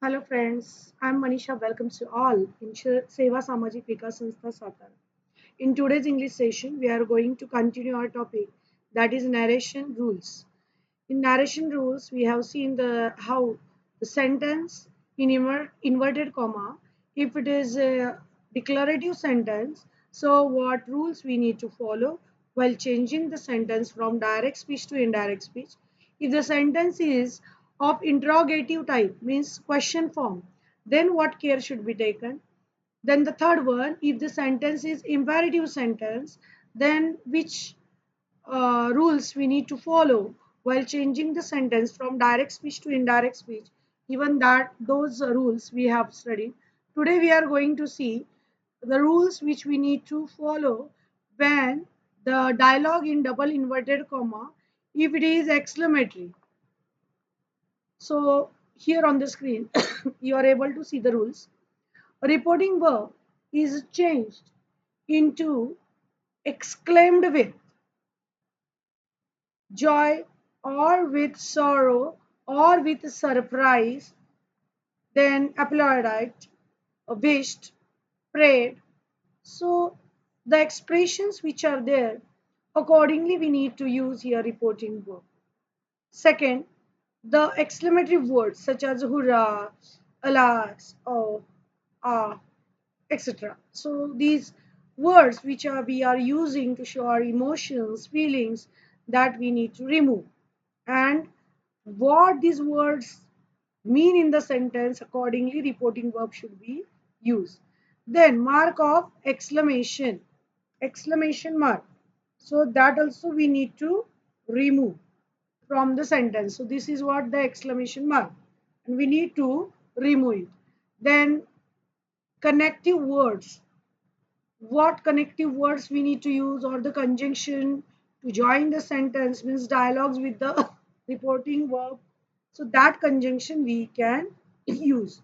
Hello friends, I'm Manisha. Welcomes you all in Seva Samajik Vikas Sanstha Satara. In today's English session, we are going to continue our topic that is narration rules. In narration rules, we have seen the how the sentence in inverted comma, if it is a declarative sentence, so what rules we need to follow while changing the sentence from direct speech to indirect speech. If the sentence is of interrogative type, means question form, then what care should be taken? Then the third one, if the sentence is imperative sentence, then which rules we need to follow while changing the sentence from direct speech to indirect speech. Even that those rules we have studied. Today we are going to see the rules which we need to follow when the dialogue in double inverted comma, if it is exclamatory. So here on the screen you are able to see the rules. A reporting verb is changed into exclaimed with joy or with sorrow or with surprise, then applauded, wished, prayed. So the expressions which are there, accordingly we need to use here reporting verb. Second, the exclamatory words such as hurrah, alas, oh, ah, etc. So these words which are we are using to show our emotions, feelings, that we need to remove. And what these words mean in the sentence, accordingly reporting verb should be used. Then mark of exclamation, exclamation mark, so that also we need to remove from the sentence. So this is what the exclamation mark, and we need to remove it. Then connective words, what connective words we need to use, or the conjunction to join the sentence, means dialogues with the reporting verb, so that conjunction we can use.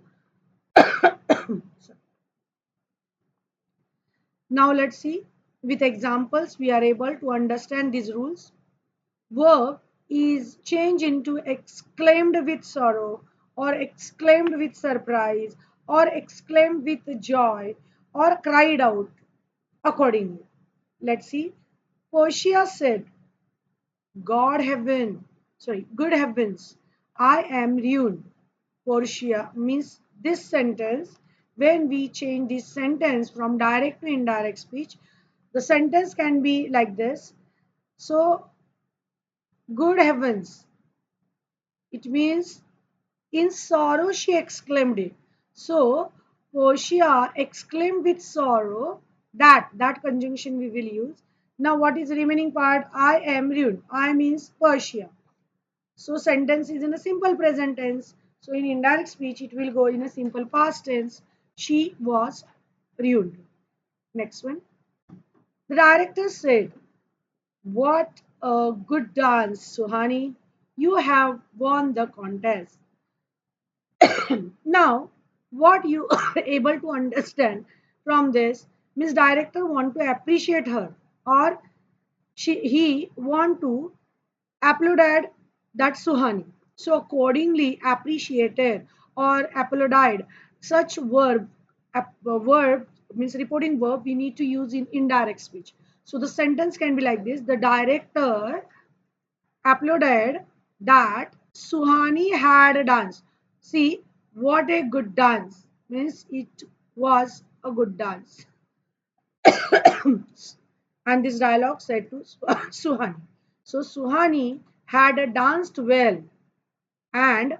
Now let's see, with examples we are able to understand these rules. Verb is changed into exclaimed with sorrow, or exclaimed with surprise, or exclaimed with joy, or cried out accordingly. Let's see. Portia said, good heavens, I am ruined. Portia means this sentence. When we change this sentence from direct to indirect speech, the sentence can be like this. So, good heavens, it means in sorrow she exclaimed it. So, Portia exclaimed with sorrow, that conjunction we will use. Now, what is the remaining part? I am ruined. I means Portia. So sentence is in a simple present tense. So in indirect speech, it will go in a simple past tense. She was ruined. Next one. The director said, "What a good dance, Suhani. You have won the contest." Now, what you are able to understand from this, Miss Director want to appreciate her, or he want to applauded that Suhani. So accordingly appreciated or applauded, such verb means reporting verb we need to use in indirect speech. So the sentence can be like this: the director applauded that Suhani had a dance. See what a good dance, means it was a good dance. And this dialogue said to Suhani. So Suhani had danced well, and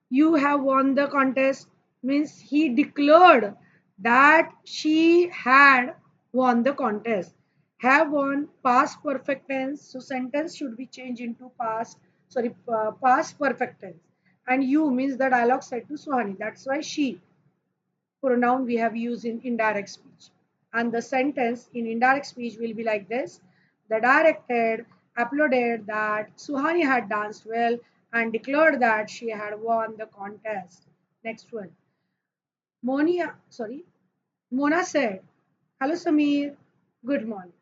you have won the contest, means he declared that she had won the contest. Have won past perfect tense, so sentence should be changed into past perfect tense. And you means the dialogue said to Suhani, that's why she pronoun we have used in indirect speech. And the sentence in indirect speech will be like this: the director applauded that Suhani had danced well and declared that she had won the contest. Next one. Mona said, "Hello Samir, good morning."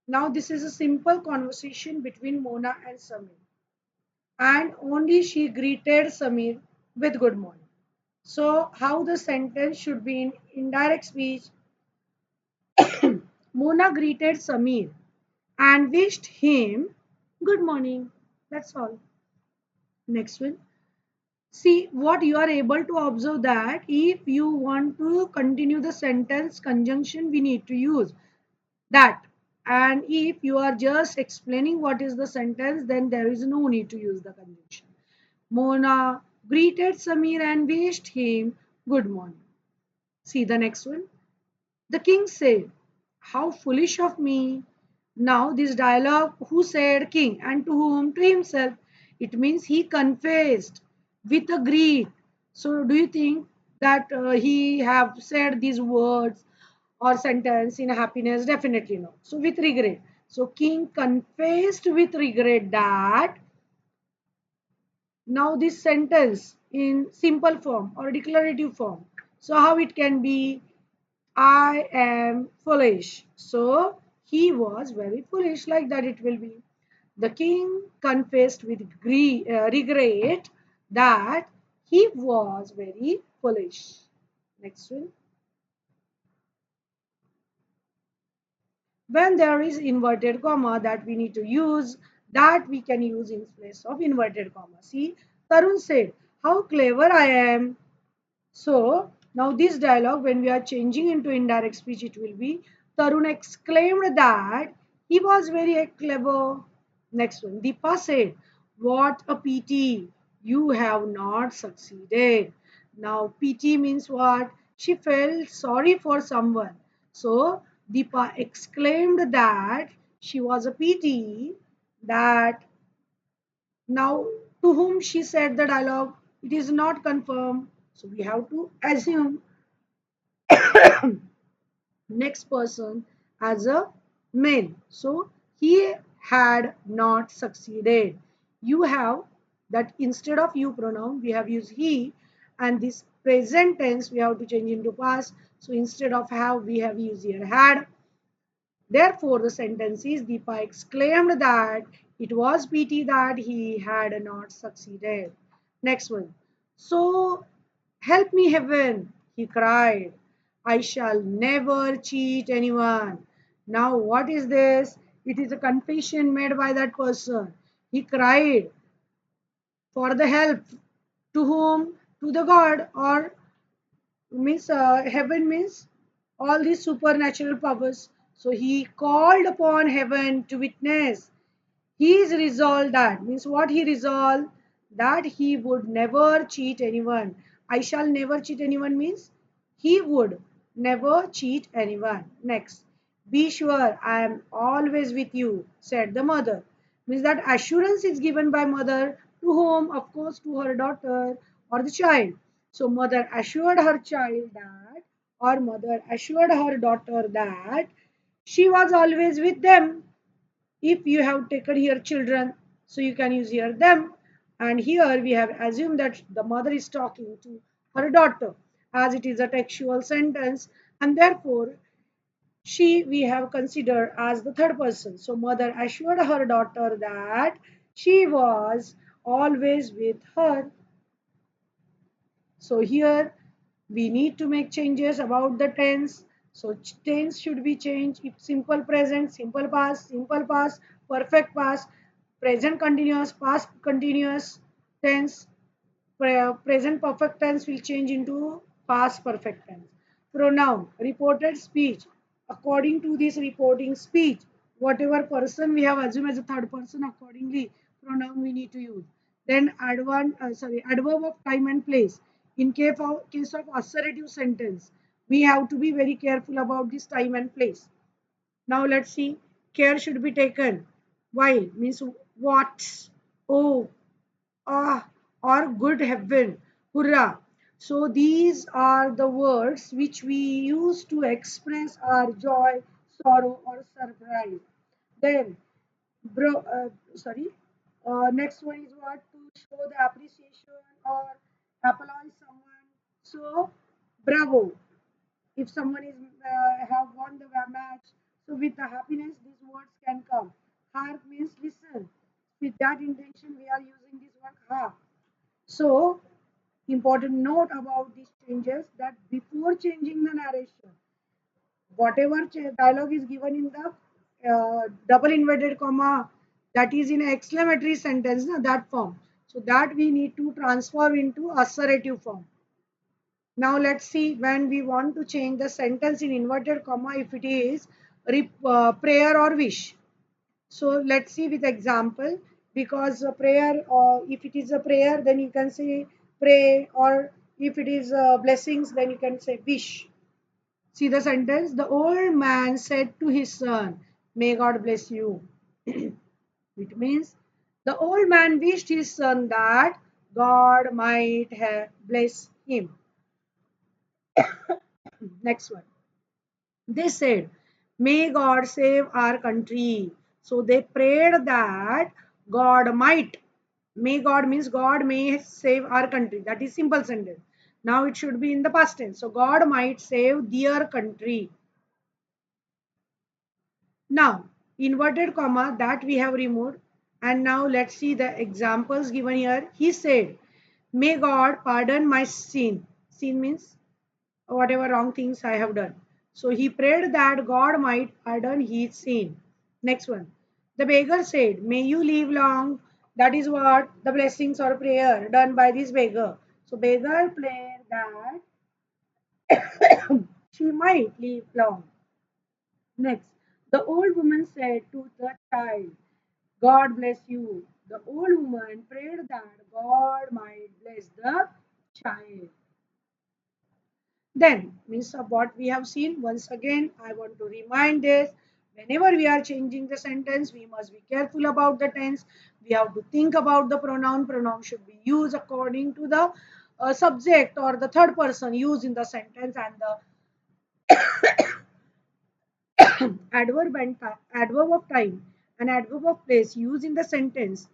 Now this is a simple conversation between Mona and Samir. And only she greeted Samir with good morning. So how the sentence should be in indirect speech? Mona greeted Samir and wished him good morning. That's all. Next one. See what you are able to observe, that if you want to continue the sentence conjunction, we need to use that. And if you are just explaining what is the sentence, then there is no need to use the conjunction. Mona greeted Samir and wished him good morning. See the next one. The king said, how foolish of me. Now, this dialogue, who said king and to whom? To himself. It means he confessed with a greed. So, do you think that he have said these words or sentence in happiness? Definitely no. So, with regret. So, king confessed with regret that now this sentence in simple form or declarative form. So, how it can be? I am foolish. So he was very foolish, like that it will be. The king confessed with regret that he was very foolish. Next one. When there is inverted comma that we need to use, that we can use in place of inverted comma. See, Tarun said, how clever I am. So now this dialogue, when we are changing into indirect speech, it will be Tarun exclaimed that he was very clever. Next one, Deepa said, what a pity, you have not succeeded. Now pity means what? She felt sorry for someone. So Deepa exclaimed that she was a pity that now, to whom she said the dialogue, it is not confirmed. So we have to assume next person as a male. So he had not succeeded. You have that instead of you pronoun, we have used he, and this present tense we have to change into past. So instead of have, we have used here had. Therefore, the sentence is Deepa exclaimed that it was pity that he had not succeeded. Next one. So help me, heaven, he cried. I shall never cheat anyone. Now, what is this? It is a confession made by that person. He cried for the help. To whom? To the God, or means heaven means all these supernatural powers. So he called upon heaven to witness. He is resolved, that means what he resolved, that he would never cheat anyone. I shall never cheat anyone means he would never cheat anyone. Next, be sure I am always with you, said the mother. Means that assurance is given by mother to whom? Of course, to her daughter or the child. So mother assured her child that, or mother assured her daughter that she was always with them. If you have taken here children, so you can use here them. And here we have assumed that the mother is talking to her daughter, as it is a textual sentence, and therefore she we have considered as the third person. So mother assured her daughter that she was always with her. So here we need to make changes about the tense. So tense should be changed. If simple present, simple past, perfect past, present continuous, past continuous tense, present perfect tense will change into past perfect tense. Pronoun, reported speech. According to this reporting speech, whatever person we have assumed as a third person, accordingly, pronoun we need to use. Then adverb of time and place. In case of assertive sentence, we have to be very careful about this time and place. Now let's see. Care should be taken. While means what? Oh, ah, or good heaven, hurrah. So these are the words which we use to express our joy, sorrow, or surprise. Then, bro, sorry. Next one is what? To show the appreciation or applaud someone. So, bravo. If someone is have won the match, so with the happiness, these words can come. Hark means listen. With that intention, we are using this word hark. So Important note about these changes that before changing the narration, whatever dialogue is given in the double inverted comma, that is in exclamatory sentence, na, that form. So that we need to transform into assertive form. Now let's see when we want to change the sentence in inverted comma if it is prayer or wish. So let's see with example, because a prayer, if it is a prayer then you can say pray, or if it is blessings then you can say wish. See the sentence, the old man said to his son, may God bless you. It means the old man wished his son that God might have blessed him. Next one. They said, may God save our country. So they prayed that God might. May God means God may save our country. That is simple sentence. Now it should be in the past tense. So God might save their country. Now, inverted comma that we have removed. And now let's see the examples given here. He said, may God pardon my sin. Sin means whatever wrong things I have done. So he prayed that God might pardon his sin. Next one. The beggar said, may you live long. That is what the blessings or prayer done by this beggar. So beggar prayed that she might live long. Next. The old woman said to the child, God bless you. The old woman prayed that God might bless the child. Then, means of what we have seen, once again, I want to remind this. Whenever we are changing the sentence, we must be careful about the tense. We have to think about the pronoun. Pronoun should be used according to the subject or the third person used in the sentence, and the adverb of time and adverb of place used in the sentence,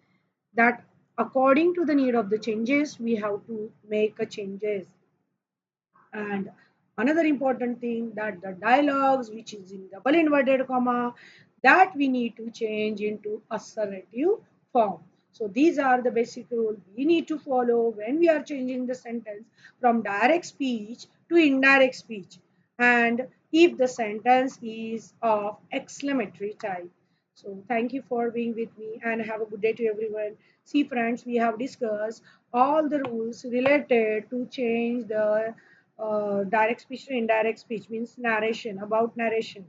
that according to the need of the changes, we have to make a changes. And another important thing, that the dialogues which is in double inverted comma, that we need to change into assertive form. So these are the basic rules we need to follow when we are changing the sentence from direct speech to indirect speech, and if the sentence is of exclamatory type. So thank you for being with me and have a good day to everyone. See friends, we have discussed all the rules related to change the direct speech to indirect speech, means narration, about narration.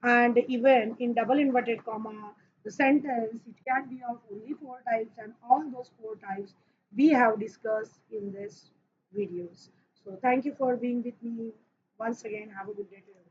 And even in double inverted comma, the sentence, it can be of only four types, and all those four types we have discussed in this videos. So thank you for being with me. Once again, have a good day to everyone.